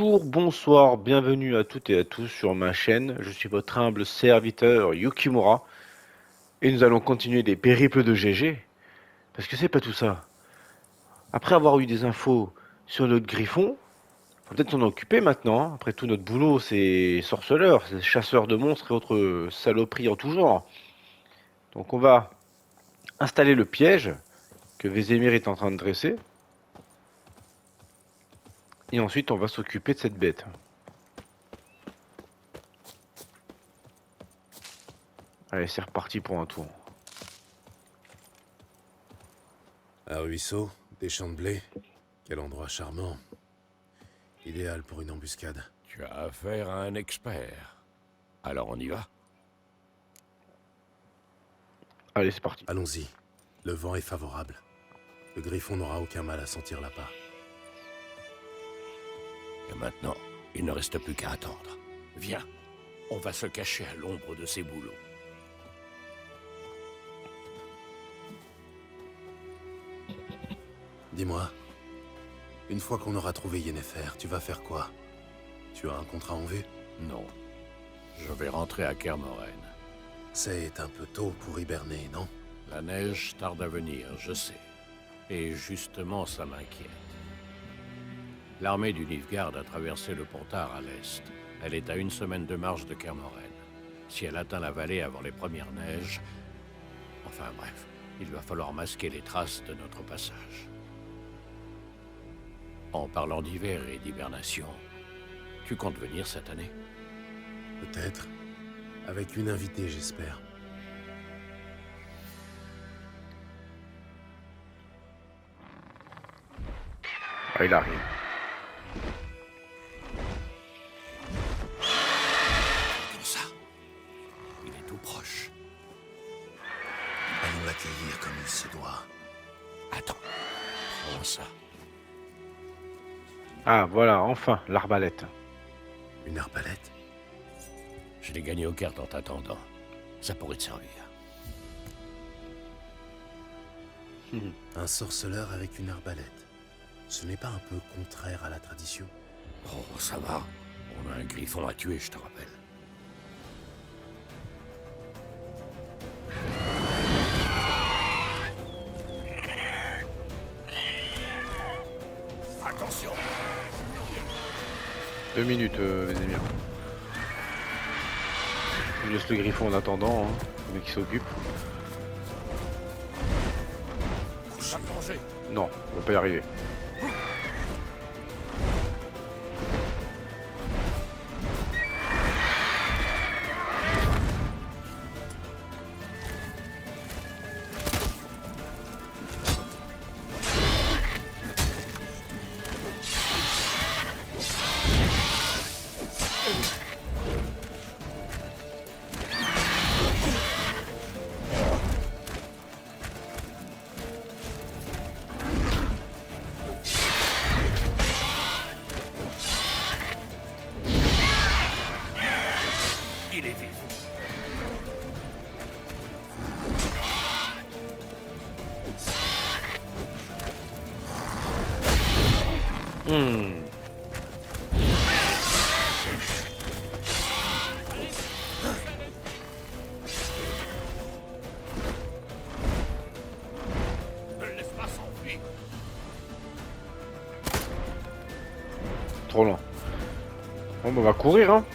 Bonjour, bonsoir, bienvenue à toutes et à tous sur ma chaîne. Je suis votre humble serviteur Yukimura et nous allons continuer les périples de GG. Parce que c'est pas tout ça. Après avoir eu des infos sur notre griffon, faut peut-être s'en occuper maintenant, hein. Après tout, notre boulot, c'est sorceleur, c'est chasseur de monstres et autres saloperies en tout genre. Donc on va installer le piège que Vézémir est en train de dresser. Et ensuite, on va s'occuper de cette bête. Allez, c'est reparti pour un tour. Un ruisseau, des champs de blé. Quel endroit charmant. Idéal pour une embuscade. Tu as affaire à un expert. Alors on y va? Allez, c'est parti. Allons-y. Le vent est favorable. Le griffon n'aura aucun mal à sentir l'appât. Et maintenant, il ne reste plus qu'à attendre. Viens, on va se cacher à l'ombre de ces bouleaux. Dis-moi, une fois qu'on aura trouvé Yennefer, tu vas faire quoi? Tu as un contrat en vue? Non, je vais rentrer à Kermoren. C'est un peu tôt pour hiberner, non? La neige tarde à venir, je sais. Et justement, ça m'inquiète. L'armée du Nilfgaard a traversé le Pontard à l'est. Elle est à 1 semaine de marche de Kermoren. Si elle atteint la vallée avant les premières neiges... Enfin bref, il va falloir masquer les traces de notre passage. En parlant d'hiver et d'hibernation, tu comptes venir cette année? Peut-être. Avec une invitée, j'espère. Ah, il arrive. Comme ça. Il est tout proche. Allons l'accueillir comme il se doit. Attends. Prends ça. Ah, voilà, enfin, l'arbalète. Une arbalète? Je l'ai gagné aux cartes en t'attendant. Ça pourrait te servir. Un sorceleur avec une arbalète. Ce n'est pas un peu contraire à la tradition? Oh, ça va. On a un griffon à tuer, je te rappelle. Attention! 2 minutes, Vézémir. Je laisse le griffon en attendant, hein, le mec qui s'occupe. Couche à plonger. Non, on va pas y arriver. Il est vif. Hmm. Ne le laisse pas s'enfuir. Trop lent. Bon, bah, on va courir, hein.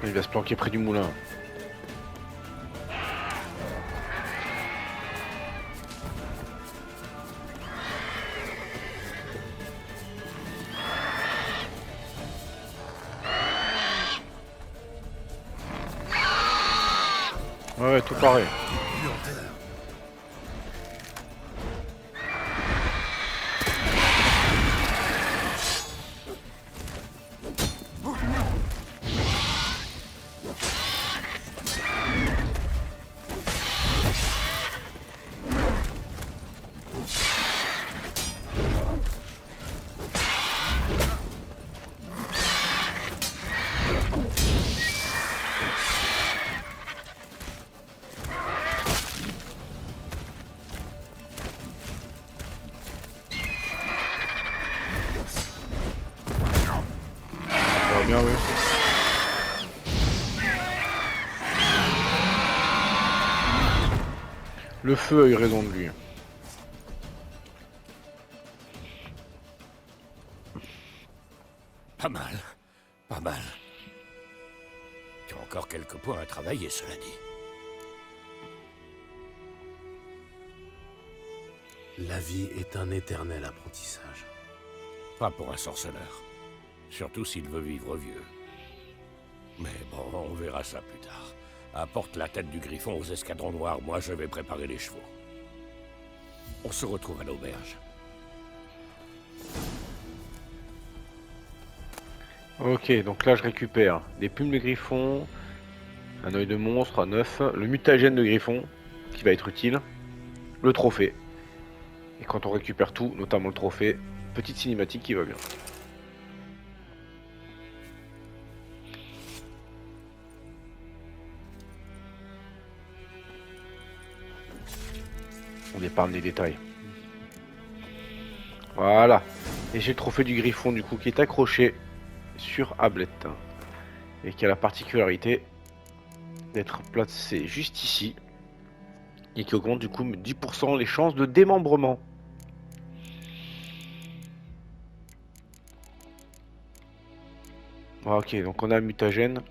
Il va se planquer près du moulin. Ouais, ouais, tout pareil. bien, oui. Le feu a eu raison de lui. Pas mal. Pas mal. Tu as encore quelques points à travailler, cela dit. La vie est un éternel apprentissage. Pas pour un sorceleur. Surtout s'il veut vivre vieux. Mais bon, on verra ça plus tard. Apporte la tête du griffon aux escadrons noirs, moi je vais préparer les chevaux. On se retrouve à l'auberge. Ok, donc là je récupère des plumes de griffon, un œil de monstre, un œuf, le mutagène de griffon, qui va être utile, le trophée. Et quand on récupère tout, notamment le trophée, petite cinématique qui va bien. On épargne les détails. Voilà. Et j'ai le trophée du griffon du coup qui est accroché sur Ablette. Et qui a la particularité d'être placé juste ici. Et qui augmente du coup de 10% les chances de démembrement. Ok, donc on a un mutagène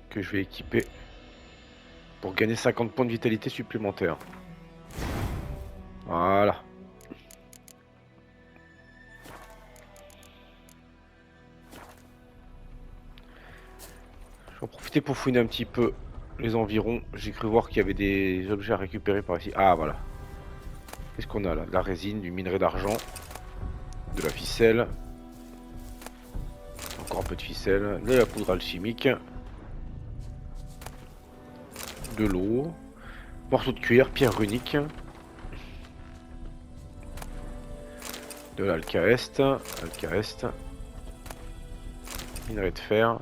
que je vais équiper pour gagner 50 points de vitalité supplémentaires. Voilà. Je vais en profiter pour fouiner un petit peu les environs. J'ai cru voir qu'il y avait des objets à récupérer par ici. Ah voilà. Qu'est-ce qu'on a là? De la résine, du minerai d'argent, de la ficelle. Encore un peu de ficelle, de la poudre alchimique. De l'eau. Morceau de cuir, pierre runique. De l'alcaeste. Alcaeste. Minerai de fer.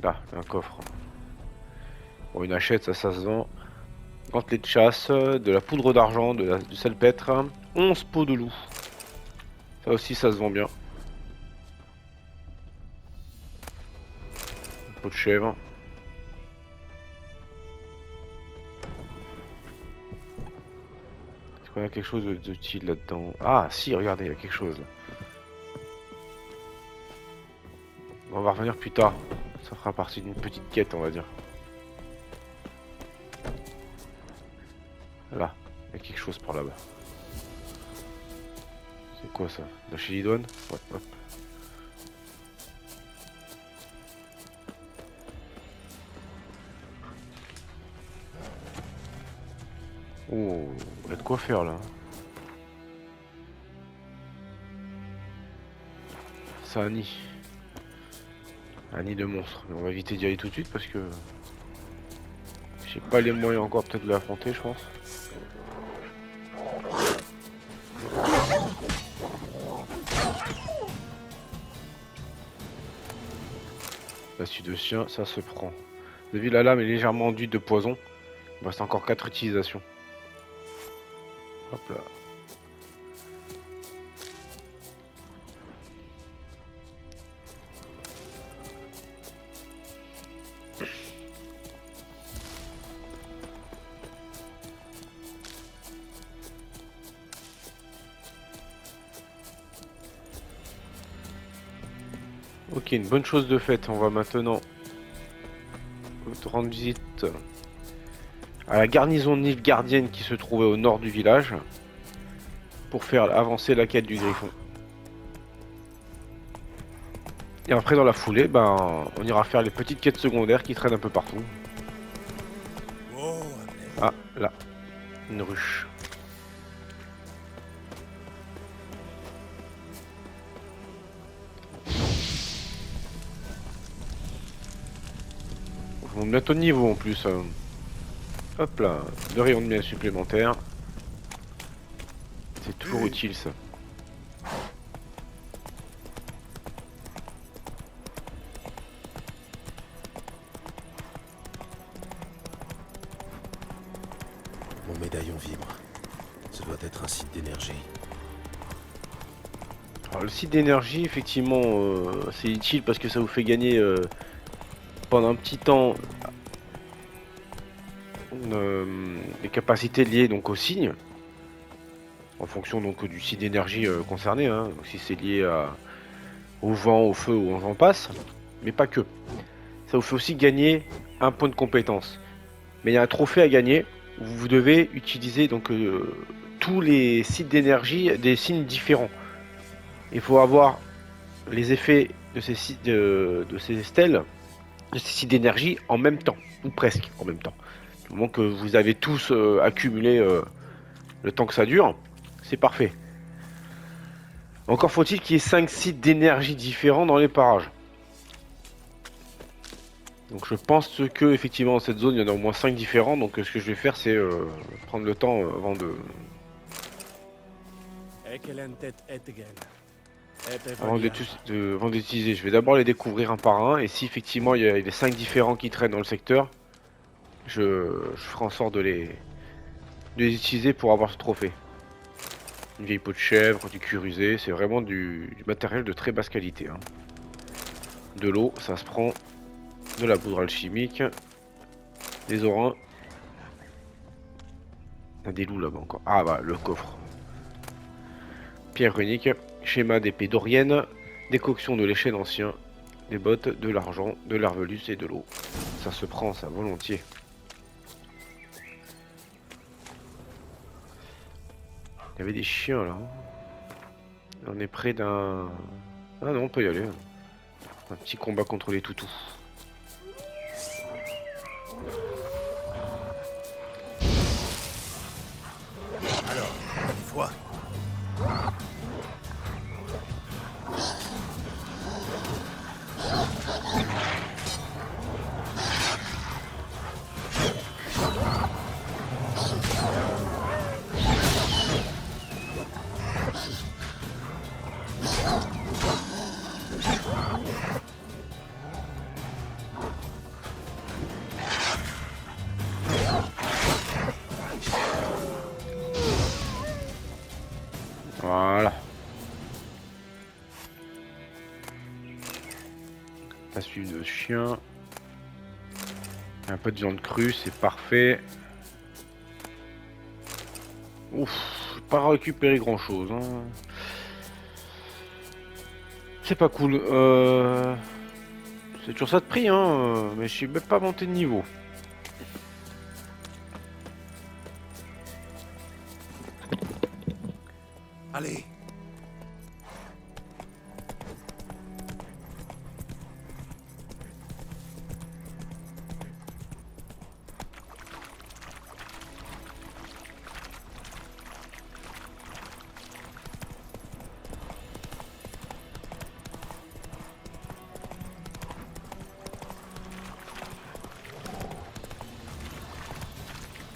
Là, un coffre. Bon, une hachette, ça se vend. Gantelet de chasse, de la poudre d'argent, du salpêtre. 11 peaux de loup. Ça aussi, ça se vend bien. Une peau de chèvre. Est-ce qu'on a quelque chose d'utile là-dedans? Ah, si, regardez, il y a quelque chose. On va revenir plus tard. Ça fera partie d'une petite quête, on va dire. Là, il y a quelque chose par là-bas. C'est quoi ça? La chélidoine? Ouais, hop. Oh, il y a de quoi faire là. C'est un nid. Un nid de monstre. Mais on va éviter d'y aller tout de suite parce que j'ai pas les moyens encore peut-être de l'affronter, je pense. L'acier de chien, ça se prend. Vous avez vu, la lame est légèrement enduite de poison. Il me reste encore 4 utilisations. Hop là. Ok, une bonne chose de faite. On va maintenant rendre visite à la garnison nilfgaardienne qui se trouvait au nord du village pour faire avancer la quête du griffon. Et après, dans la foulée, ben, on ira faire les petites quêtes secondaires qui traînent un peu partout. Ah, là, une ruche. On monte bientôt de niveau en plus. Hop là, 2 rayons de miel supplémentaires. C'est toujours utile ça. Mon médaillon vibre. Ce doit être un site d'énergie. Alors, le site d'énergie, effectivement, c'est utile parce que ça vous fait gagner pendant un petit temps les capacités liées donc au signe, en fonction donc du site d'énergie concerné. Hein. Donc, si c'est lié au vent, au feu ou au vent passe, mais pas que. Ça vous fait aussi gagner un point de compétence. Mais il y a un trophée à gagner où vous devez utiliser donc tous les sites d'énergie des signes différents. Il faut avoir les effets de ces sites de ces stèles, de ces sites d'énergie en même temps, ou presque en même temps. Du moment que vous avez tous accumulé le temps que ça dure, c'est parfait. Encore faut-il qu'il y ait 5 sites d'énergie différents dans les parages. Donc je pense que effectivement dans cette zone il y en a au moins 5 différents. Donc ce que je vais faire c'est prendre le temps avant d'utiliser. Je vais d'abord les découvrir un par un et si effectivement il y a les 5 différents qui traînent dans le secteur, je ferai en sorte de les utiliser pour avoir ce trophée. Une vieille peau de chèvre, du cuir usé, c'est vraiment du matériel de très basse qualité. Hein. De l'eau, ça se prend, de la poudre alchimique, des orins. Il y a des loups là-bas encore. Ah bah, le coffre. Pierre unique, schéma d'épée dorienne, décoction de l'échelle ancien, des bottes, de l'argent, de l'arvelus et de l'eau. Ça se prend, ça, volontiers. Il y avait des chiens là. On est près d'un... Ah non, on peut y aller. Un petit combat contre les toutous. Alors, une fois. Voilà. La suite de chien. Un peu de viande crue, c'est parfait. Ouf, j'ai pas récupéré grand chose. Hein. C'est pas cool. C'est toujours ça de prix, hein. Mais je suis même pas monté de niveau. Allez.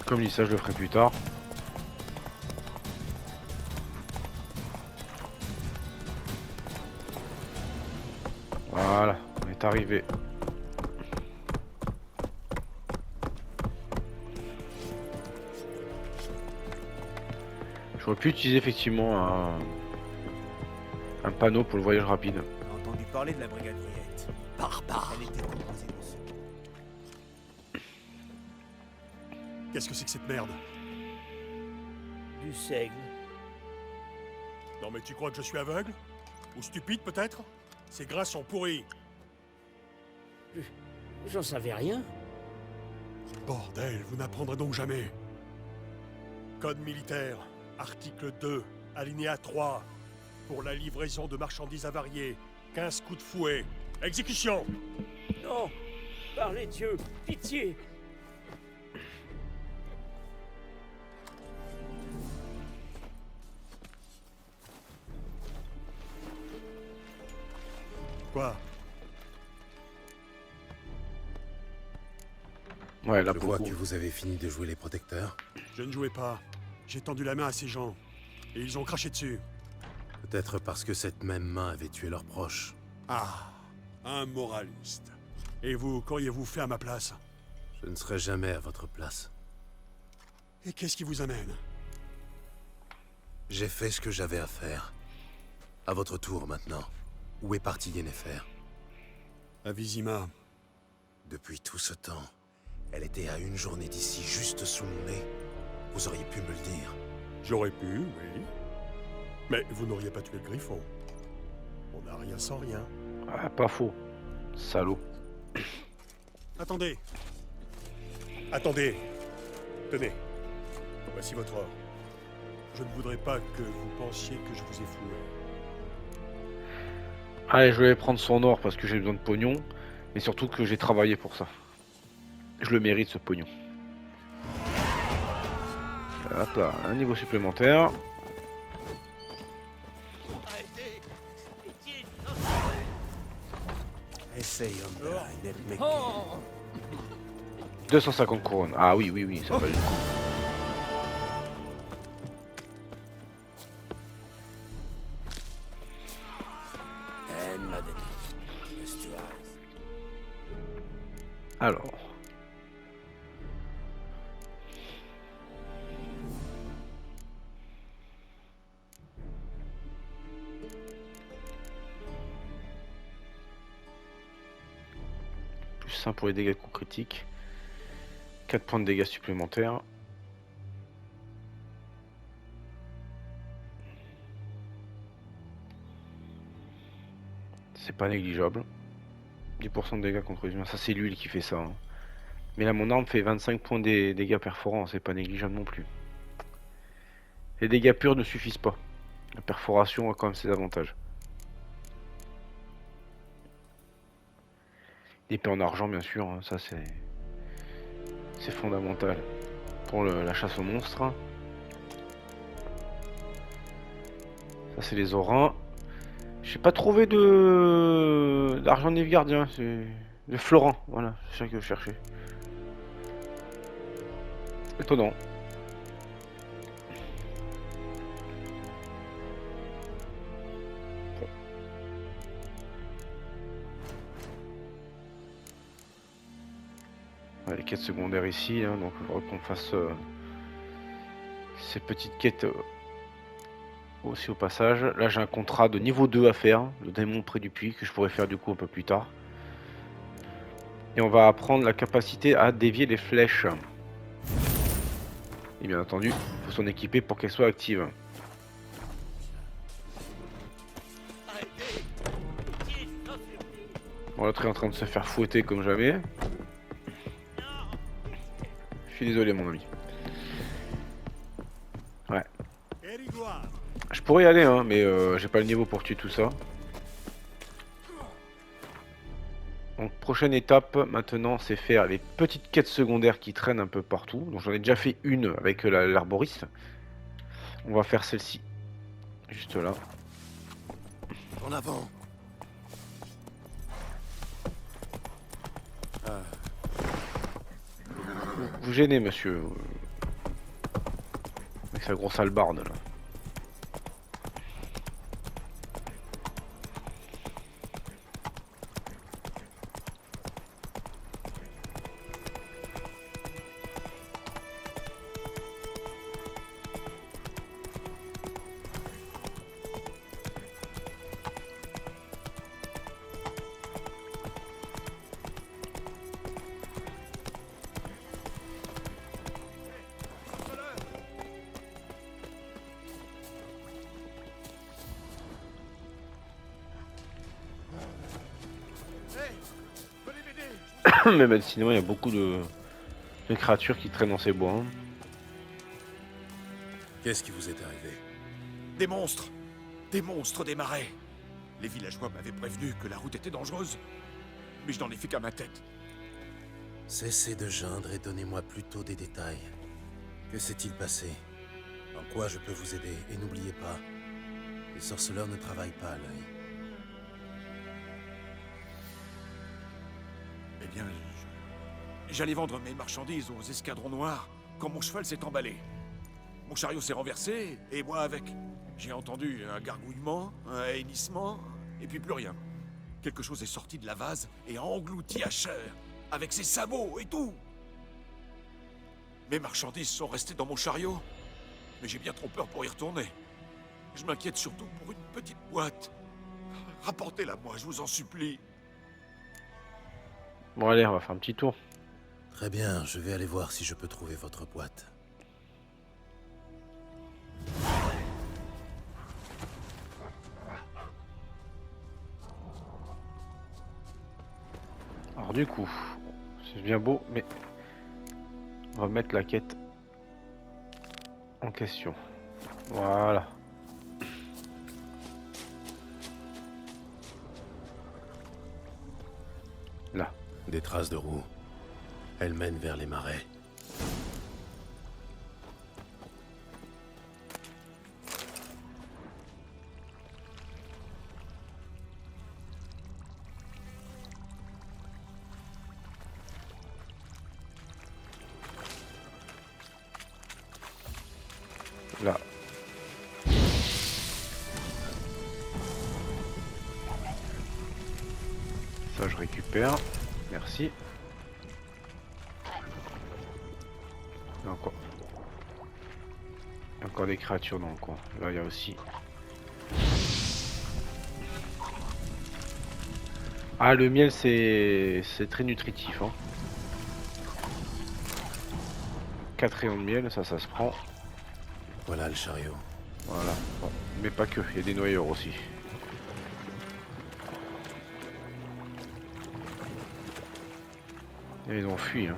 Comme dit ça, je le ferai plus tard. Voilà, on est arrivé. J'aurais pu utiliser effectivement un panneau pour le voyage rapide. J'ai entendu parler de la brigade Riette. Barbare. Elle était composée de ceux. Qu'est-ce que c'est que cette merde? Du seigle. Non mais tu crois que je suis aveugle? Ou stupide peut-être? Ces grains sont pourris. J'en savais rien. Bordel, vous n'apprendrez donc jamais. Code militaire, article 2, alinéa 3. Pour la livraison de marchandises avariées, 15 coups de fouet. Exécution! Non. Par les dieux, pitié. Quoi? Ouais, là Je pour vois le coup. que vous avez fini de jouer les protecteurs. Je ne jouais pas. J'ai tendu la main à ces gens. Et ils ont craché dessus. Peut-être parce que cette même main avait tué leurs proches. Ah, un moraliste. Et vous, qu'auriez-vous fait à ma place? Je ne serai jamais à votre place. Et qu'est-ce qui vous amène? J'ai fait ce que j'avais à faire. À votre tour maintenant. Où est parti Yennefer? À Vizima. Depuis tout ce temps, elle était à une journée d'ici, juste sous mon nez. Vous auriez pu me le dire. J'aurais pu, oui. Mais vous n'auriez pas tué le griffon. On n'a rien sans rien. Ah, pas faux. Salaud. Attendez. Attendez. Tenez. Voici votre or. Je ne voudrais pas que vous pensiez que je vous ai floué. Allez, je vais prendre son or parce que j'ai besoin de pognon. Et surtout que j'ai travaillé pour ça. Je le mérite ce pognon. Hop là, un niveau supplémentaire. Essaye, Umbra, nel mec. 250 couronnes. Ah oui, oui, oui, ça valait le coup. Alors. Plus 1 pour les dégâts de coups critiques. 4 points de dégâts supplémentaires. C'est pas négligeable. 10% de dégâts contre les humains. Ça, c'est l'huile qui fait ça. Hein. Mais là, mon arme fait 25 points de dégâts perforants. C'est pas négligeable non plus. Les dégâts purs ne suffisent pas. La perforation a quand même ses avantages. L'épée en argent, bien sûr. Hein, ça, c'est fondamental pour la chasse aux monstres. Ça, c'est les orins. J'ai pas trouvé d'argent nilfgaardien, c'est de Florent, voilà, c'est ça que je cherchais. Étonnant. Bon. Ouais, les quêtes secondaires ici, hein, donc il faudra qu'on fasse ces petites quêtes aussi au passage. Là j'ai un contrat de niveau 2 à faire, le démon près du puits, que je pourrais faire du coup un peu plus tard. Et on va apprendre la capacité à dévier les flèches. Et bien entendu, il faut s'en équiper pour qu'elle soit active. Bon, l'autre est en train de se faire fouetter comme jamais. Je suis désolé mon ami. Ouais. Je pourrais y aller, hein, mais j'ai pas le niveau pour tuer tout ça. Donc prochaine étape maintenant, c'est faire les petites quêtes secondaires qui traînent un peu partout. Donc j'en ai déjà fait une avec l'arboriste. On va faire celle-ci. Juste là. En avant. Vous gênez monsieur. Avec sa grosse hallebarde là. Mais même sinon, il y a beaucoup de créatures qui traînent dans ces bois. Hein. Qu'est-ce qui vous est arrivé? Des monstres! Des monstres des marais! Les villageois m'avaient prévenu que la route était dangereuse, mais je n'en ai fait qu'à ma tête. Cessez de geindre et donnez-moi plutôt des détails. Que s'est-il passé? En quoi je peux vous aider? Et n'oubliez pas, les sorceleurs ne travaillent pas à l'œil. Eh bien, j'allais vendre mes marchandises aux escadrons noirs quand mon cheval s'est emballé. Mon chariot s'est renversé, et moi avec. J'ai entendu un gargouillement, un hennissement, et puis plus rien. Quelque chose est sorti de la vase et a englouti Asher, avec ses sabots et tout. Mes marchandises sont restées dans mon chariot, mais j'ai bien trop peur pour y retourner. Je m'inquiète surtout pour une petite boîte. Rapportez-la moi, je vous en supplie. Bon allez, on va faire un petit tour. Très bien, je vais aller voir si je peux trouver votre boîte. Alors du coup, c'est bien beau, mais on va mettre la quête en question. Voilà. Là. Des traces de roues. Elles mènent vers les marais. Là. Ça je récupère. Merci. Il y a encore... il y a encore des créatures dans le coin. Là il y a aussi... Ah le miel c'est très nutritif hein. 4 rayons de miel, ça se prend. Voilà le chariot. Voilà. Bon. Mais pas que, il y a des noyeurs aussi. Et ils ont fui hein.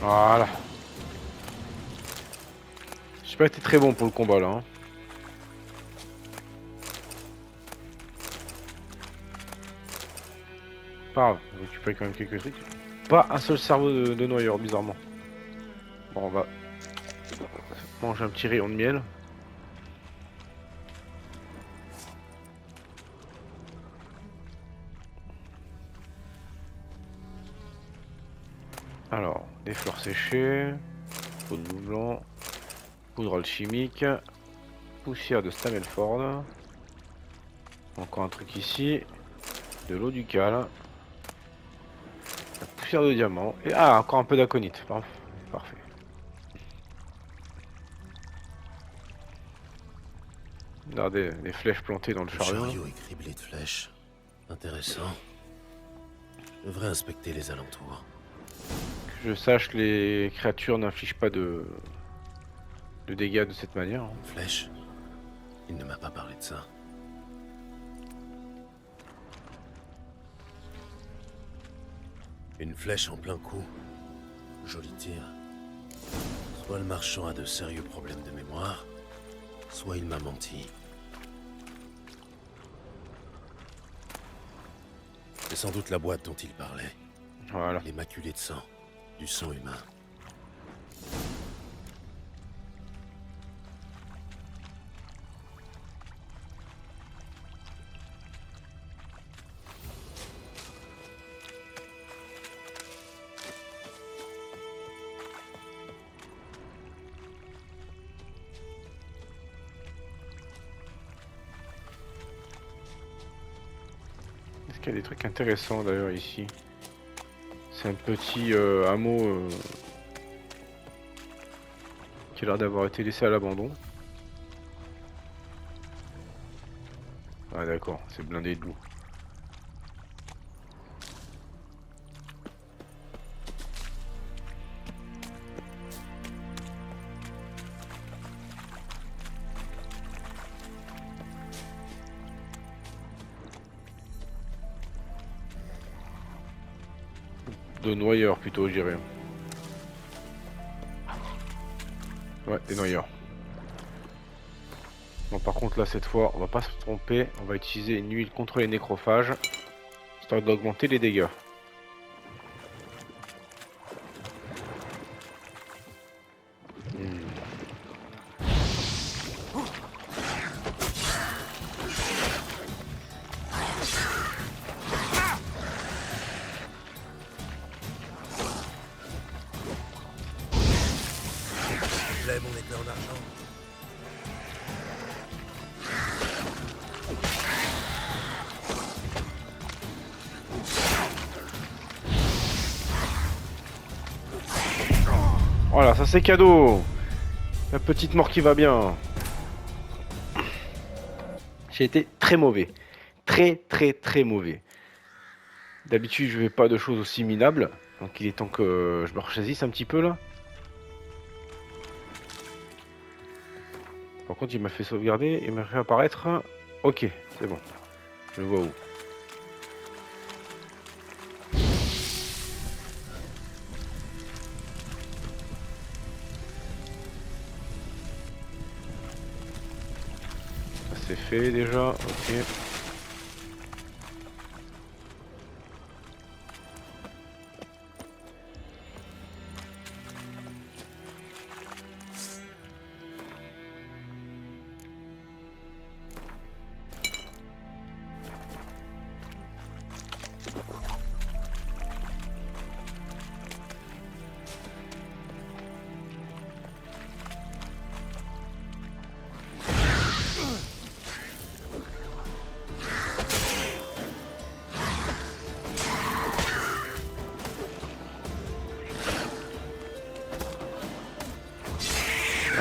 Voilà. J'ai pas été très bon pour le combat là. Hein. Pas grave, on récupère quand même quelques trucs. Pas un seul cerveau de noyeur, bizarrement. Bon, on va manger un petit rayon de miel. Alors, des fleurs séchées, peau de loup blanc, poudre alchimique, poussière de Stamelford. Encore un truc ici, de l'eau du cal, la poussière de diamant, et ah, encore un peu d'aconite. Parfait. Regardez, des flèches plantées dans le Le chariot. chariot est criblé de flèches. Intéressant. Je devrais inspecter les alentours. Que je sache que les créatures n'infligent pas de dégâts de cette manière. Hein. Une flèche? Il ne m'a pas parlé de ça. Une flèche en plein coup. Joli tir. Soit le marchand a de sérieux problèmes de mémoire, soit il m'a menti. C'est sans doute la boîte dont il parlait. Voilà. Les maculés de sang. Du sang humain. Est-ce qu'il y a des trucs intéressants d'ailleurs ici? C'est un petit hameau qui a l'air d'avoir été laissé à l'abandon. Ah d'accord, c'est blindé de loups. De noyeurs plutôt, je dirais. Ouais, des noyeurs. Bon, par contre, là, cette fois, on va pas se tromper. On va utiliser une huile contre les nécrophages, histoire d'augmenter les dégâts. Hmm. Là, mon épée en argent. Voilà, ça c'est cadeau. La petite mort qui va bien. J'ai été très mauvais. Très mauvais. D'habitude, je fais pas de choses aussi minables. Donc il est temps que je me ressaisisse un petit peu là. Par contre, il m'a fait sauvegarder, il m'a fait apparaître. Ok, c'est bon. Je vois où. Ça c'est fait déjà, ok.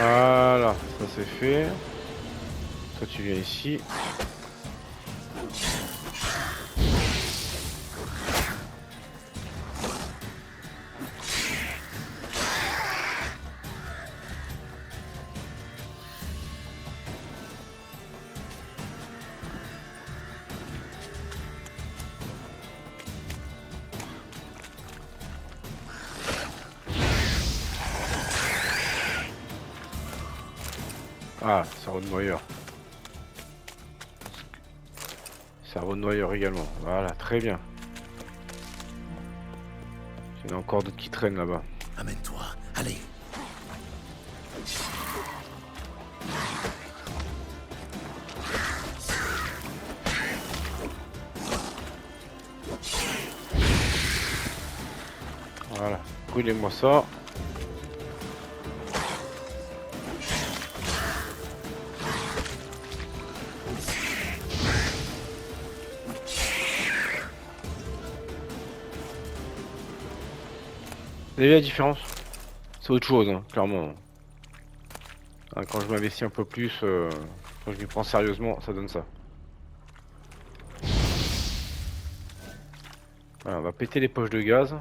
Voilà, ça c'est fait. Toi tu viens ici. Ah, cerveau de noyeur. Cerveau de noyeur également. Voilà, très bien. Il y en a encore d'autres qui traînent là-bas. Amène-toi, allez. Voilà, brûlez-moi ça. Vous avez vu la différence? C'est autre chose, hein, clairement. Hein, quand je m'investis un peu plus, quand je m'y prends sérieusement, ça donne ça. Voilà, on va péter les poches de gaz.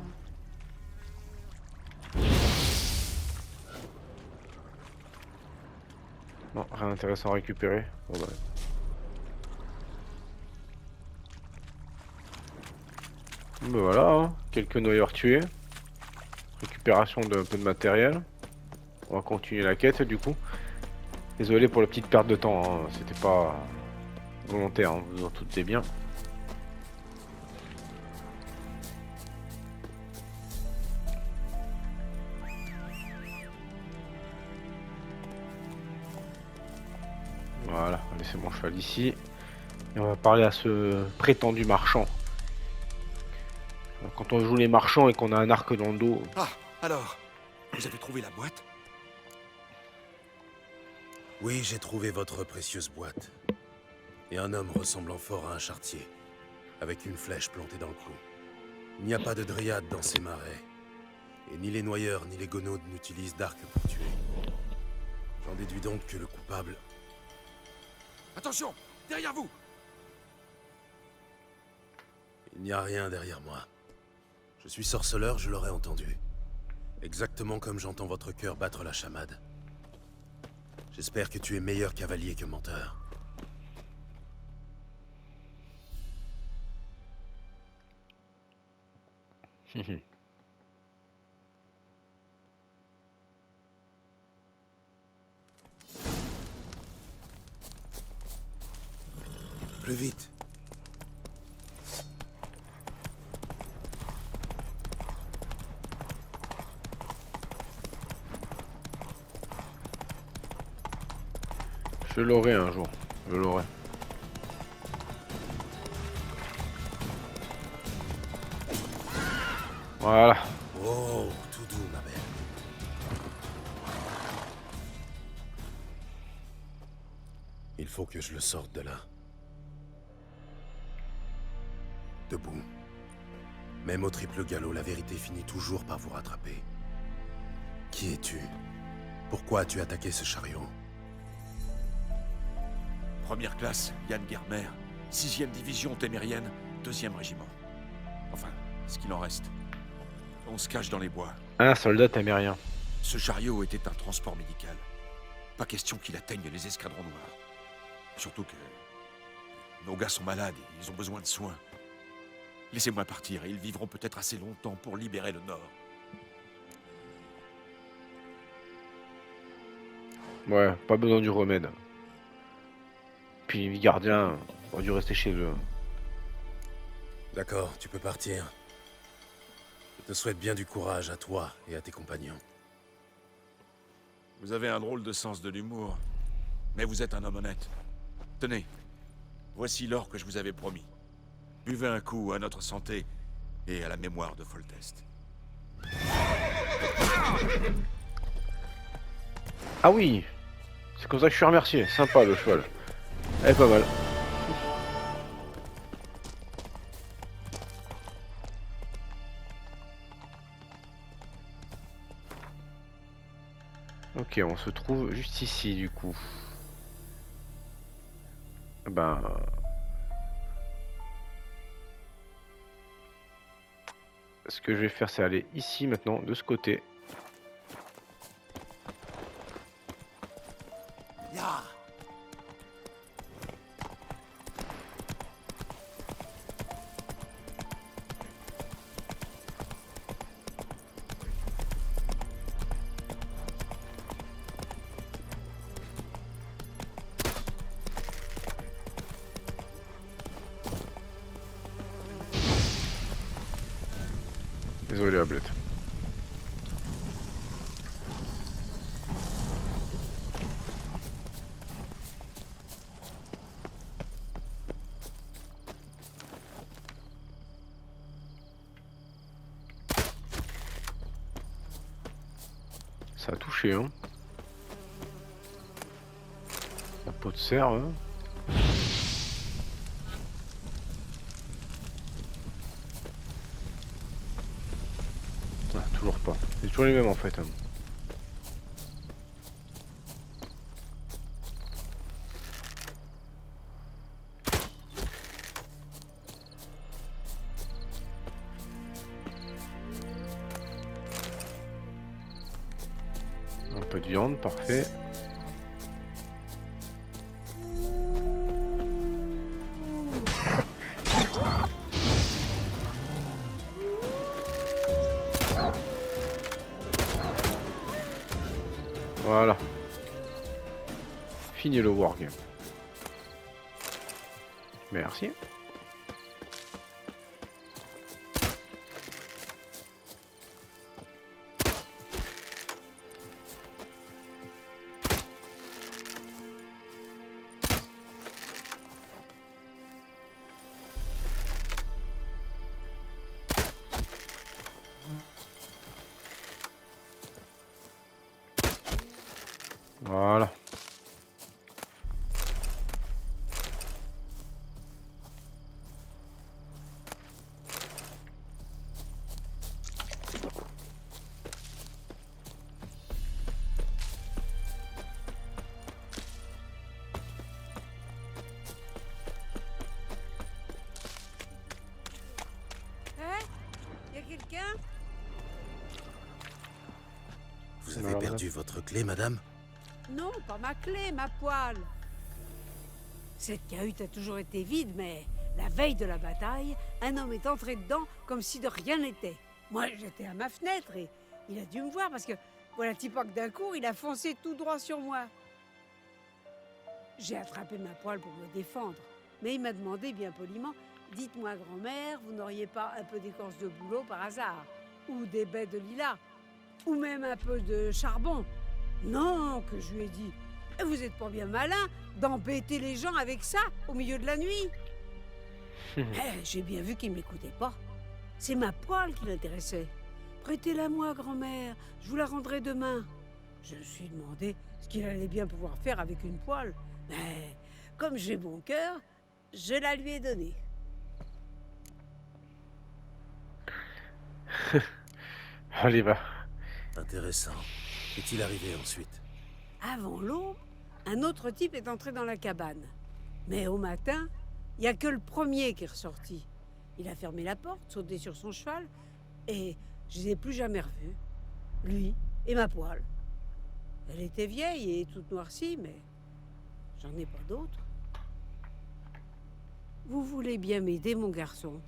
Non, rien d'intéressant à récupérer. Bon, bah. Bon, bah voilà, hein, quelques noyeurs tués. Récupération d'un peu de matériel. On va continuer la quête du coup. Désolé pour la petite perte de temps, hein, c'était pas volontaire, hein, vous en doutez bien. Voilà, on va laisser mon cheval ici. Et on va parler à ce prétendu marchand. Quand on joue les marchands et qu'on a un arc dans le dos, Ah, alors, vous avez trouvé la boîte? Oui, j'ai trouvé votre précieuse boîte. Et un homme ressemblant fort à un charretier, avec une flèche plantée dans le cou. Il n'y a pas de dryade dans ces marais. Et ni les noyeurs ni les gonaudes n'utilisent d'arc pour tuer. J'en déduis donc que le coupable... Attention, derrière vous! Il n'y a rien derrière moi. Je suis sorceleur, je l'aurais entendu. Exactement comme j'entends votre cœur battre la chamade. J'espère que tu es meilleur cavalier que menteur. plus vite. Je l'aurai un jour. Je l'aurai. Voilà. Oh, tout doux, ma belle. Il faut que je le sorte de là. Debout. Même au triple galop, la vérité finit toujours par vous rattraper. Qui es-tu? Pourquoi as-tu attaqué ce chariot? Première classe, Yann Germer. 6e division témérienne, 2e régiment. Enfin, ce qu'il en reste. On se cache dans les bois. Un soldat amérien. Ce chariot était un transport médical. Pas question qu'il atteigne les escadrons noirs. Surtout que... nos gars sont malades et ils ont besoin de soins. Laissez-moi partir et ils vivront peut-être assez longtemps pour libérer le Nord. Ouais, pas besoin du remède. Puis les gardiens ont dû rester chez eux. D'accord, tu peux partir. Je te souhaite bien du courage à toi et à tes compagnons. Vous avez un drôle de sens de l'humour. Mais vous êtes un homme honnête. Tenez, voici l'or que je vous avais promis. Buvez un coup à notre santé et à la mémoire de Foltest. Ah oui, c'est comme ça que je suis remercié. Sympa le cheval. Elle est pas mal. Ok, on se trouve juste ici du coup. Ben... Ce que je vais faire, c'est aller ici maintenant, de ce côté. Ya! Désolé, Ablette. Ça a touché, hein. La peau de cerf, hein. Ah, toujours pas. C'est toujours les mêmes en fait, hein. Un peu de viande, parfait. Voilà. Fini le wargame. Merci. Voilà. Hein? Y a quelqu'un? Vous avez Alors, perdu votre clé, madame? Non, pas ma clé, ma poêle. Cette cahute a toujours été vide, mais la veille de la bataille, un homme est entré dedans comme si de rien n'était. Moi, j'étais à ma fenêtre et il a dû me voir parce que, voilà, petit pas que d'un coup, il a foncé tout droit sur moi. J'ai attrapé ma poêle pour me défendre. mais il m'a demandé bien poliment, dites-moi grand-mère, vous n'auriez pas un peu d'écorce de bouleau par hasard? Ou des baies de lilas? Ou même un peu de charbon? Non, que je lui ai dit. Vous êtes pas bien malin d'embêter les gens avec ça au milieu de la nuit. J'ai bien vu qu'il m'écoutait pas. C'est ma poêle qui l'intéressait. Prêtez-la moi, grand-mère, je vous la rendrai demain. Je me suis demandé ce qu'il allait bien pouvoir faire avec une poêle. Mais comme j'ai bon cœur, je la lui ai donnée. Allez, va. Intéressant. Qu'est-il arrivé ensuite? Avant l'aube, un autre type est entré dans la cabane. Mais au matin, il n'y a que le premier qui est ressorti. Il a fermé la porte, sauté sur son cheval, et je ne les ai plus jamais revus. Lui et ma poêle. Elle était vieille et toute noircie, mais j'en ai pas d'autre. Vous voulez bien m'aider, mon garçon?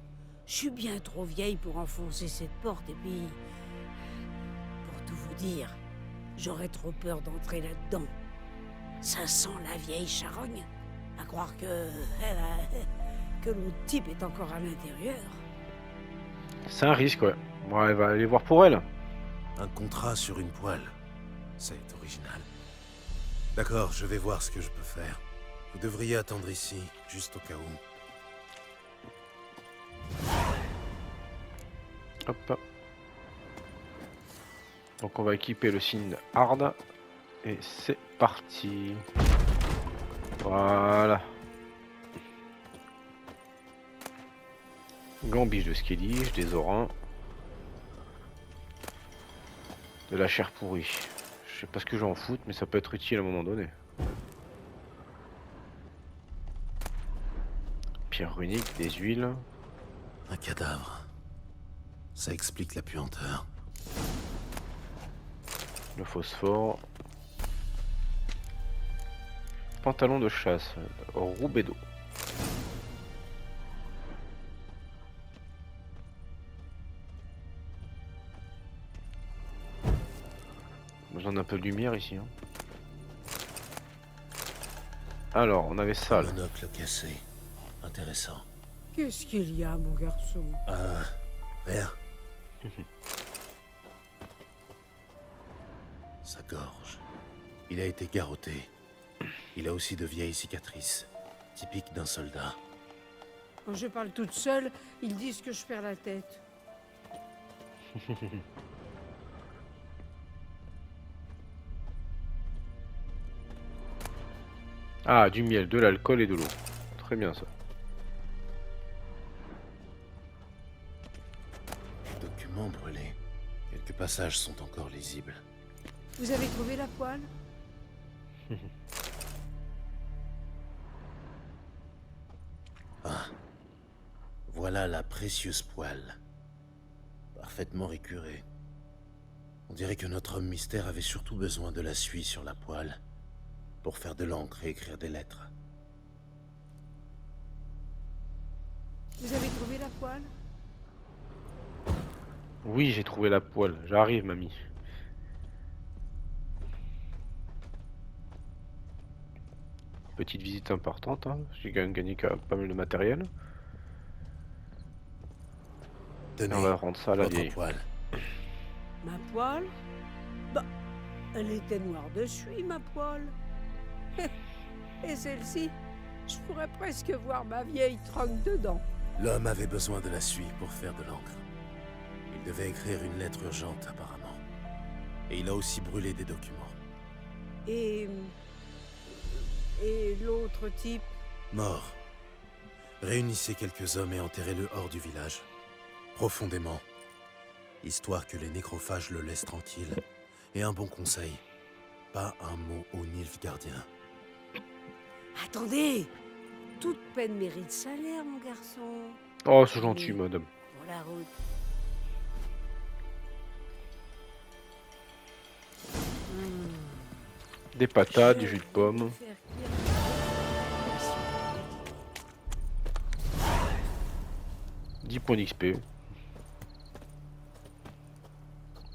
Je suis bien trop vieille pour enfoncer cette porte, et puis... Pour tout vous dire, j'aurais trop peur d'entrer là-dedans. Ça sent la vieille charogne. À croire que l'autre type est encore à l'intérieur. C'est un risque, ouais. Bon, elle va aller voir pour elle. Un contrat sur une poêle. C'est original. D'accord, je vais voir ce que je peux faire. Vous devriez attendre ici, juste au cas où. Hop. Donc on va équiper le signe hard. Et c'est parti. Voilà. Gambiche de skélige, des orins. De la chair pourrie. Je sais pas ce que je vais en foutre, mais ça peut être utile à un moment donné. Pierre runique, des huiles. Un cadavre. Ça explique la puanteur. Le phosphore. Pantalon de chasse, Roubedo. Besoin d'un peu de lumière ici. Hein. Alors, on avait ça là. Monocle cassé. Intéressant. Qu'est-ce qu'il y a, mon garçon? Rien. Sa gorge. Il a été garrotté. Il a aussi de vieilles cicatrices, typiques d'un soldat. Quand je parle toute seule, ils disent que je perds la tête. Ah, du miel, de l'alcool et de l'eau. Très bien ça. Documents brûlés. Quelques passages sont encore lisibles. Vous avez trouvé la poêle? Voilà la précieuse poêle. Parfaitement récurée. On dirait que notre homme mystère avait surtout besoin de la suie sur la poêle pour faire de l'encre et écrire des lettres. Vous avez trouvé la poêle? Oui, j'ai trouvé la poêle. J'arrive, mamie. Petite visite importante, hein. J'ai quand même gagné pas mal de matériel. Tenez, Et on va rendre ça à la votre vieille. poêle. Ma poêle? Bah, elle était noire de suie, ma poêle. Et celle-ci, je pourrais presque voir ma vieille tronque dedans. L'homme avait besoin de la suie pour faire de l'encre. Il devait écrire une lettre urgente, apparemment. Et il a aussi brûlé des documents. Et l'autre type? Mort. Réunissez quelques hommes et enterrez-le hors du village. Profondément. Histoire que les nécrophages le laissent tranquille. Et un bon conseil. Pas un mot aux Nilfgaardiens. Attendez! Toute peine mérite salaire, mon garçon. Oh, c'est gentil, madame. Pour la route. Des patates, du jus de pomme. Faire cuire. 10 points d'XP.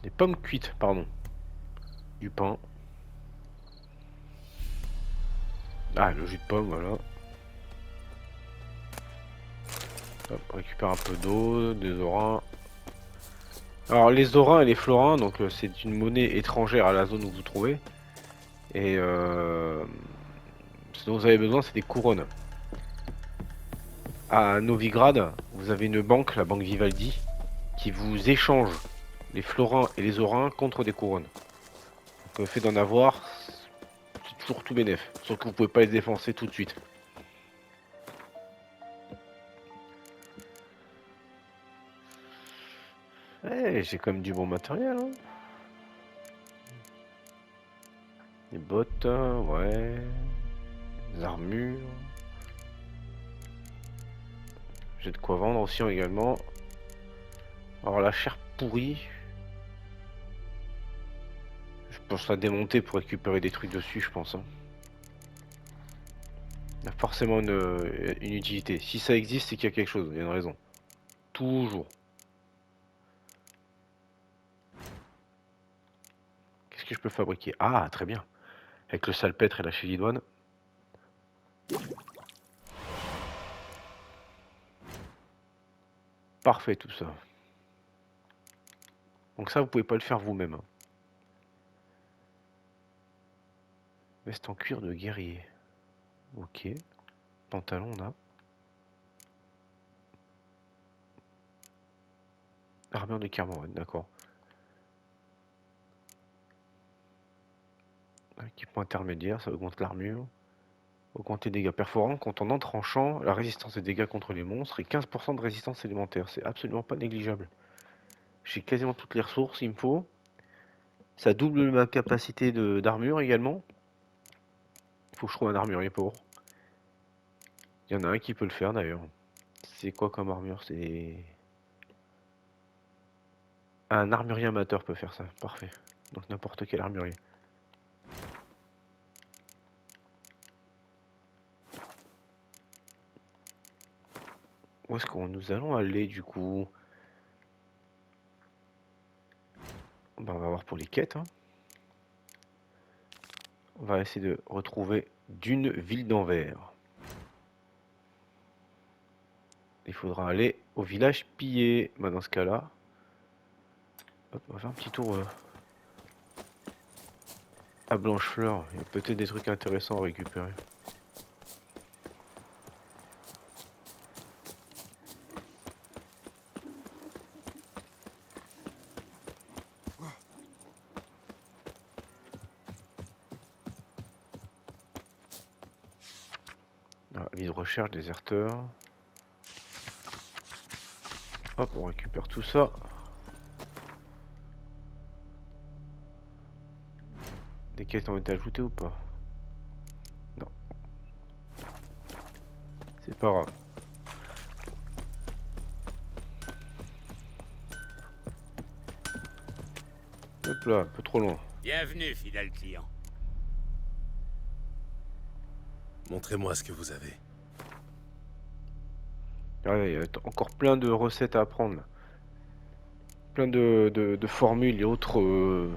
Des pommes cuites, pardon. Du pain. Ah, le jus de pomme, voilà. Hop, on récupère un peu d'eau, des orins. Alors les orins et les florins, donc c'est une monnaie étrangère à la zone où vous trouvez. Et ce dont vous avez besoin, c'est des couronnes. À Novigrad, vous avez une banque, la banque Vivaldi, qui vous échange les florins et les orins contre des couronnes. Donc le fait d'en avoir, c'est toujours tout bénef. Sauf que vous pouvez pas les défoncer tout de suite. Ouais, j'ai quand même du bon matériel. Hein. Des bottes, ouais. Des armures. J'ai de quoi vendre aussi également. Alors la chair pourrie. Je pense la démonter pour récupérer des trucs dessus, je pense. Hein. Il y a forcément une utilité. Si ça existe, c'est qu'il y a quelque chose, il y a une raison. Toujours. Qu'est-ce que je peux fabriquer? Ah, très bien. Avec le salpêtre et la chélidoine. Parfait tout ça. Donc ça, vous pouvez pas le faire vous-même. Hein. Veste en cuir de guerrier. Ok. Pantalon, on a. Armure de Kermoren, d'accord. Équipement intermédiaire, ça augmente l'armure. Augmenter les dégâts perforants. Quand on entre en champ, la résistance des dégâts contre les monstres et 15% de résistance élémentaire. C'est absolument pas négligeable. J'ai quasiment toutes les ressources, il me faut. Ça double ma capacité d'armure également. Il faut que je trouve un armurier pour. Il y en a un qui peut le faire d'ailleurs. C'est quoi comme armure? C'est... Un armurier amateur peut faire ça. Parfait. Donc n'importe quel armurier. Où est-ce qu'on nous allons aller du coup? Ben, on va voir pour les quêtes. Hein. On va essayer de retrouver d'une ville d'Anvers. Il faudra aller au village pillé. Ben, dans ce cas-là, on va faire un petit tour à Blanchefleur. Il y a peut-être des trucs intéressants à récupérer. Ah, avis de recherche, déserteur. Hop, on récupère tout ça. Des quêtes ont été ajoutées ou pas? Non. C'est pas grave. Hop là, un peu trop loin. Bienvenue, fidèle client. Montrez-moi ce que vous avez. Ah, il y a encore plein de recettes à apprendre. Là. Plein de formules et autres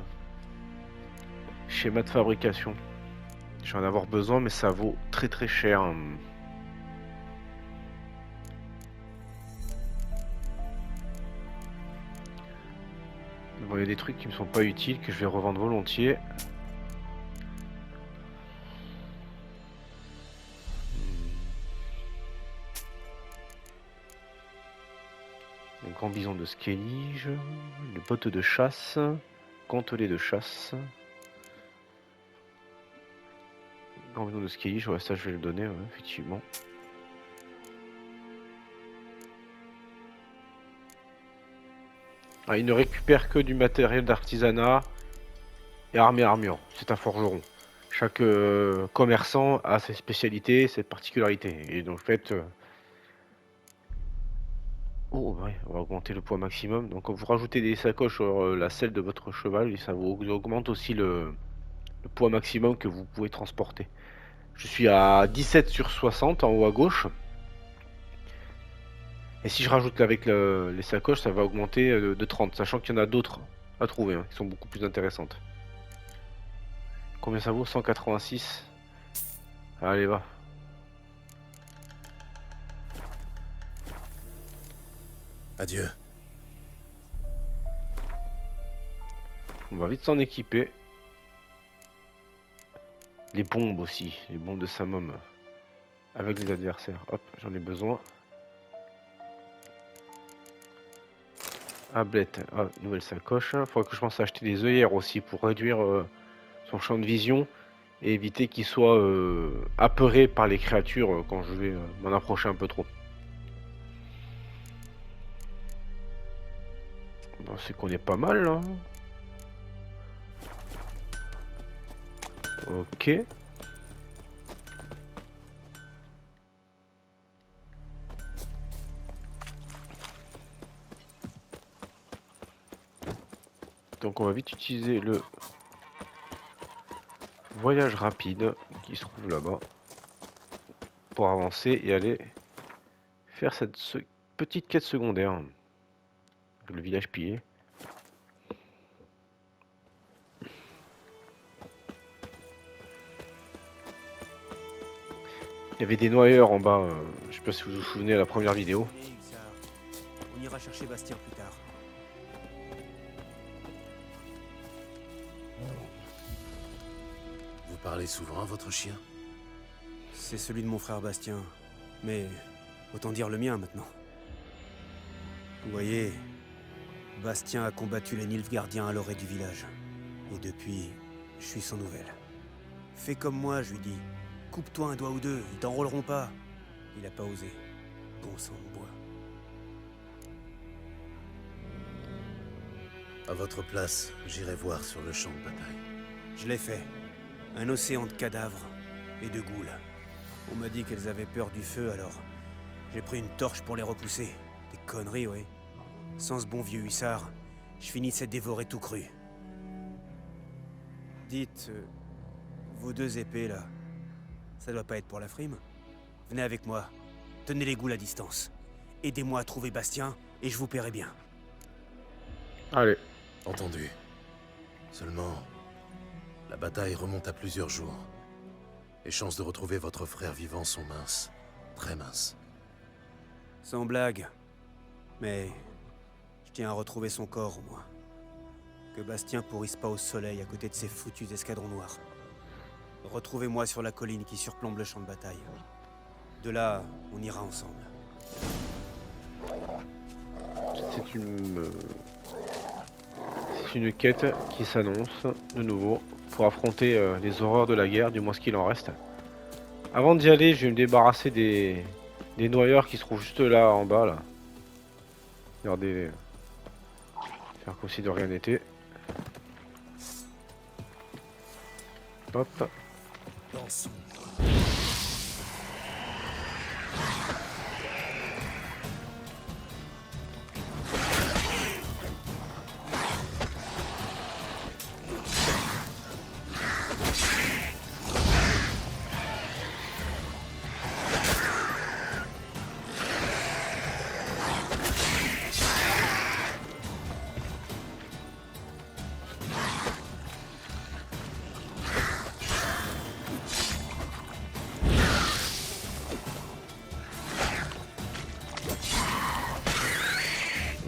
schémas de fabrication. Je vais en avoir besoin, mais ça vaut très très cher. Bon, il y a des trucs qui me sont pas utiles que je vais revendre volontiers. Un grand bison de Skellige, une botte de chasse, gantelet de chasse. Grand bison de Skellige, ouais, ça je vais le donner, ouais, effectivement. Ah, il ne récupère que du matériel d'artisanat et armée armure. C'est un forgeron. Chaque commerçant a ses spécialités, ses particularités. Et donc, en fait, oh, ouais, on va augmenter le poids maximum. Donc, quand vous rajoutez des sacoches sur la selle de votre cheval, et ça vous augmente aussi le poids maximum que vous pouvez transporter. Je suis à 17 sur 60 en haut à gauche. Et si je rajoute avec les sacoches, ça va augmenter de 30, sachant qu'il y en a d'autres à trouver, hein, qui sont beaucoup plus intéressantes. Combien ça vaut? 186. Allez, va. Adieu. On va vite s'en équiper. Les bombes aussi, les bombes de Samum. Avec les adversaires. Hop, j'en ai besoin. Ablette, ah, nouvelle sacoche. Faudrait que je pense à acheter des œillères aussi pour réduire son champ de vision et éviter qu'il soit apeuré par les créatures quand je vais m'en approcher un peu trop. Bon, c'est qu'on est pas mal là. Ok. Donc on va vite utiliser le voyage rapide qui se trouve là-bas pour avancer et aller faire cette petite quête secondaire. Le village pillé. Il y avait des noyeurs en bas, je sais pas si vous vous souvenez de la première vidéo. On ira chercher Bastien plus tard. Vous parlez souvent à votre chien? C'est celui de mon frère Bastien. Mais autant dire le mien maintenant. Vous voyez, Bastien a combattu les Nilfgaardiens à l'orée du village. Et depuis, je suis sans nouvelles. Fais comme moi, je lui dis. Coupe-toi un doigt ou deux, ils t'enrôleront pas. Il a pas osé. Bon sang de bois. À votre place, j'irai voir sur le champ de bataille. Je l'ai fait. Un océan de cadavres et de goules. On m'a dit qu'elles avaient peur du feu, alors j'ai pris une torche pour les repousser. Des conneries, oui. Sans ce bon vieux hussard, je finissais dévoré tout cru. Dites, vos deux épées, là, ça doit pas être pour la frime? Venez avec moi. Tenez les goules à distance. Aidez-moi à trouver Bastien, et je vous paierai bien. Allez. Entendu. Seulement, la bataille remonte à plusieurs jours. Les chances de retrouver votre frère vivant sont minces. Très minces. Sans blague. Mais je tiens à retrouver son corps, au moins. Que Bastien pourrisse pas au soleil à côté de ces foutus escadrons noirs. Retrouvez-moi sur la colline qui surplombe le champ de bataille. De là, on ira ensemble. C'est une quête qui s'annonce de nouveau pour affronter les horreurs de la guerre, du moins ce qu'il en reste. Avant d'y aller, je vais me débarrasser des noyeurs qui se trouvent juste là en bas là. Regardez, faire comme si de rien n'était. Hop. Dansons.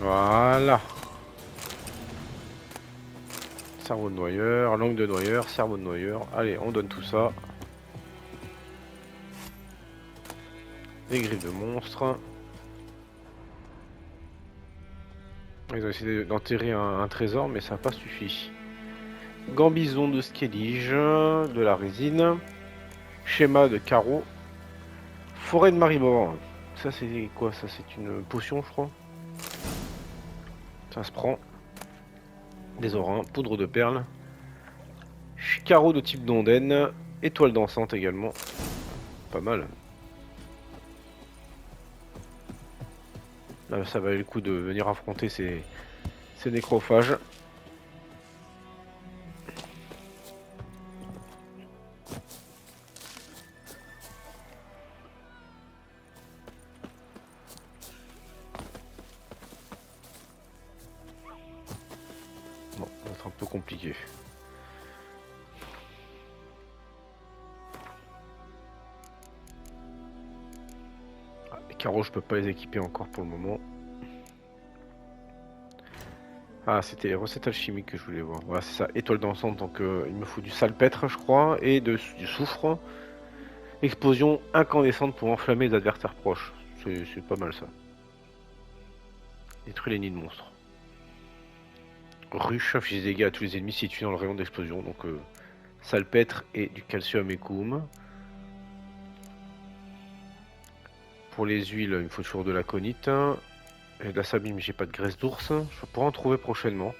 Voilà. Cerveau de noyeur, langue de noyeur, cerveau de noyeur. Allez, on donne tout ça. Les griffes de monstres. Ils ont essayé d'enterrer un trésor, mais ça n'a pas suffi. Gambison de skélige, de la résine. Schéma de carreau. Forêt de maribor. Ça c'est quoi? Ça c'est une potion je crois. Ça se prend. Des orins, poudre de perles. Carreau de type d'ondaine. Étoile dansante également. Pas mal. Là, ça valait le coup de venir affronter ces nécrophages. Bon, ça va être un peu compliqué. Les carreaux, je peux pas les équiper encore pour le moment. Ah, c'était recette alchimique que je voulais voir. Voilà, c'est ça, étoile dansante. Donc il me faut du salpêtre, je crois, et du soufre. Explosion incandescente pour enflammer les adversaires proches. C'est pas mal ça. Détruire les nids de monstres. Ruche inflige des dégâts à tous les ennemis situés dans le rayon d'explosion. Donc salpêtre et du calcium écoum. Pour les huiles, il me faut toujours de l'aconite. J'ai de la sabine, mais j'ai pas de graisse d'ours. Je pourrais en trouver prochainement.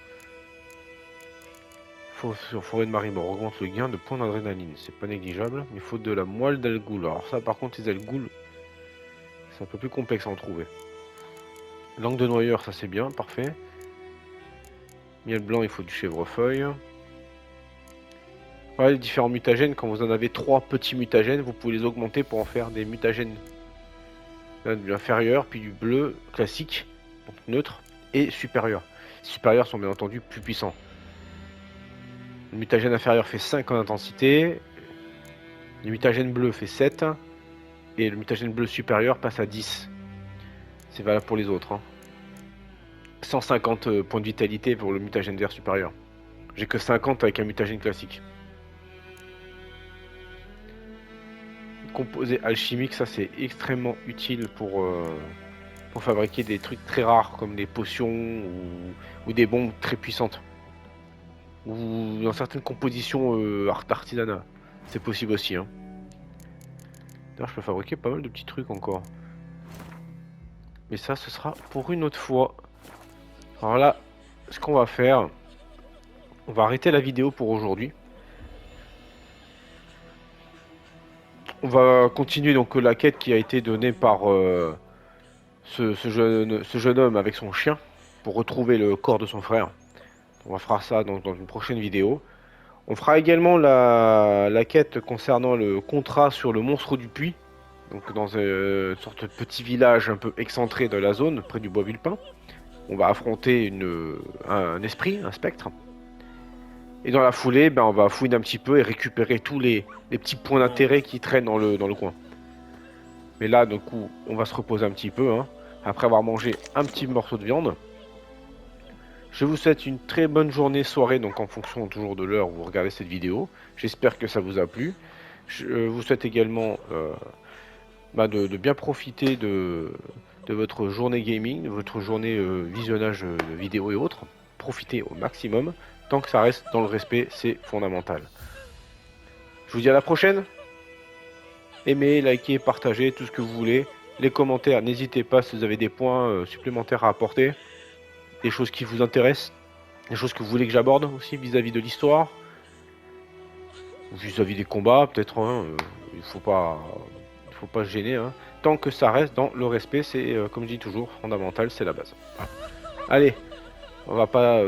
Sur forêt de Marimore, augmente le gain de points d'adrénaline. C'est pas négligeable. Il faut de la moelle d'algoul. Alors ça, par contre, les algouls, c'est un peu plus complexe à en trouver. Langue de noyeur, ça c'est bien, parfait. Miel blanc, il faut du chèvrefeuille. Voilà, les différents mutagènes, quand vous en avez 3 petits mutagènes, vous pouvez les augmenter pour en faire des mutagènes. Là, du inférieur, puis du bleu classique, donc neutre, et supérieur. Les supérieurs sont bien entendu plus puissants. Le mutagène inférieur fait 5 en intensité, le mutagène bleu fait 7, et le mutagène bleu supérieur passe à 10. C'est valable pour les autres. Hein. 150 points de vitalité pour le mutagène vert supérieur. J'ai que 50 avec un mutagène classique. Composé alchimique, ça c'est extrêmement utile pour fabriquer des trucs très rares comme des potions ou des bombes très puissantes. Ou dans certaines compositions d'artisanat. C'est possible aussi. Hein. D'ailleurs, je peux fabriquer pas mal de petits trucs encore. Mais ça, ce sera pour une autre fois. Alors là, ce qu'on va faire, on va arrêter la vidéo pour aujourd'hui. On va continuer donc la quête qui a été donnée par ce jeune homme avec son chien pour retrouver le corps de son frère. On va faire ça dans une prochaine vidéo. On fera également la quête concernant le contrat sur le monstre du puits. Donc dans une sorte de petit village un peu excentré de la zone, près du bois Vulpin. On va affronter un esprit, un spectre. Et dans la foulée, on va fouiner un petit peu et récupérer tous les petits points d'intérêt qui traînent dans le coin. Mais là, du coup, on va se reposer un petit peu, hein, après avoir mangé un petit morceau de viande. Je vous souhaite une très bonne journée, soirée, donc en fonction toujours de l'heure où vous regardez cette vidéo. J'espère que ça vous a plu. Je vous souhaite également de bien profiter de votre journée gaming, de votre journée visionnage de vidéos et autres. Profitez au maximum. Tant que ça reste dans le respect, c'est fondamental. Je vous dis à la prochaine. Aimez, likez, partagez, tout ce que vous voulez. Les commentaires, n'hésitez pas si vous avez des points supplémentaires à apporter. Des choses qui vous intéressent. Des choses que vous voulez que j'aborde aussi vis-à-vis de l'histoire. Vis-à-vis des combats, peut-être. Hein, il faut pas se gêner. Hein. Tant que ça reste dans le respect, c'est, comme je dis toujours, fondamental, c'est la base. Allez, on va pas...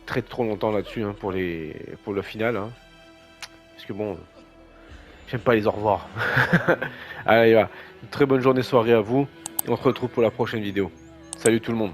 traiter trop longtemps là-dessus hein, pour le final hein. Parce que bon j'aime pas les au revoir. Allez, une très bonne journée soirée à vous et on se retrouve pour la prochaine vidéo. Salut tout le monde.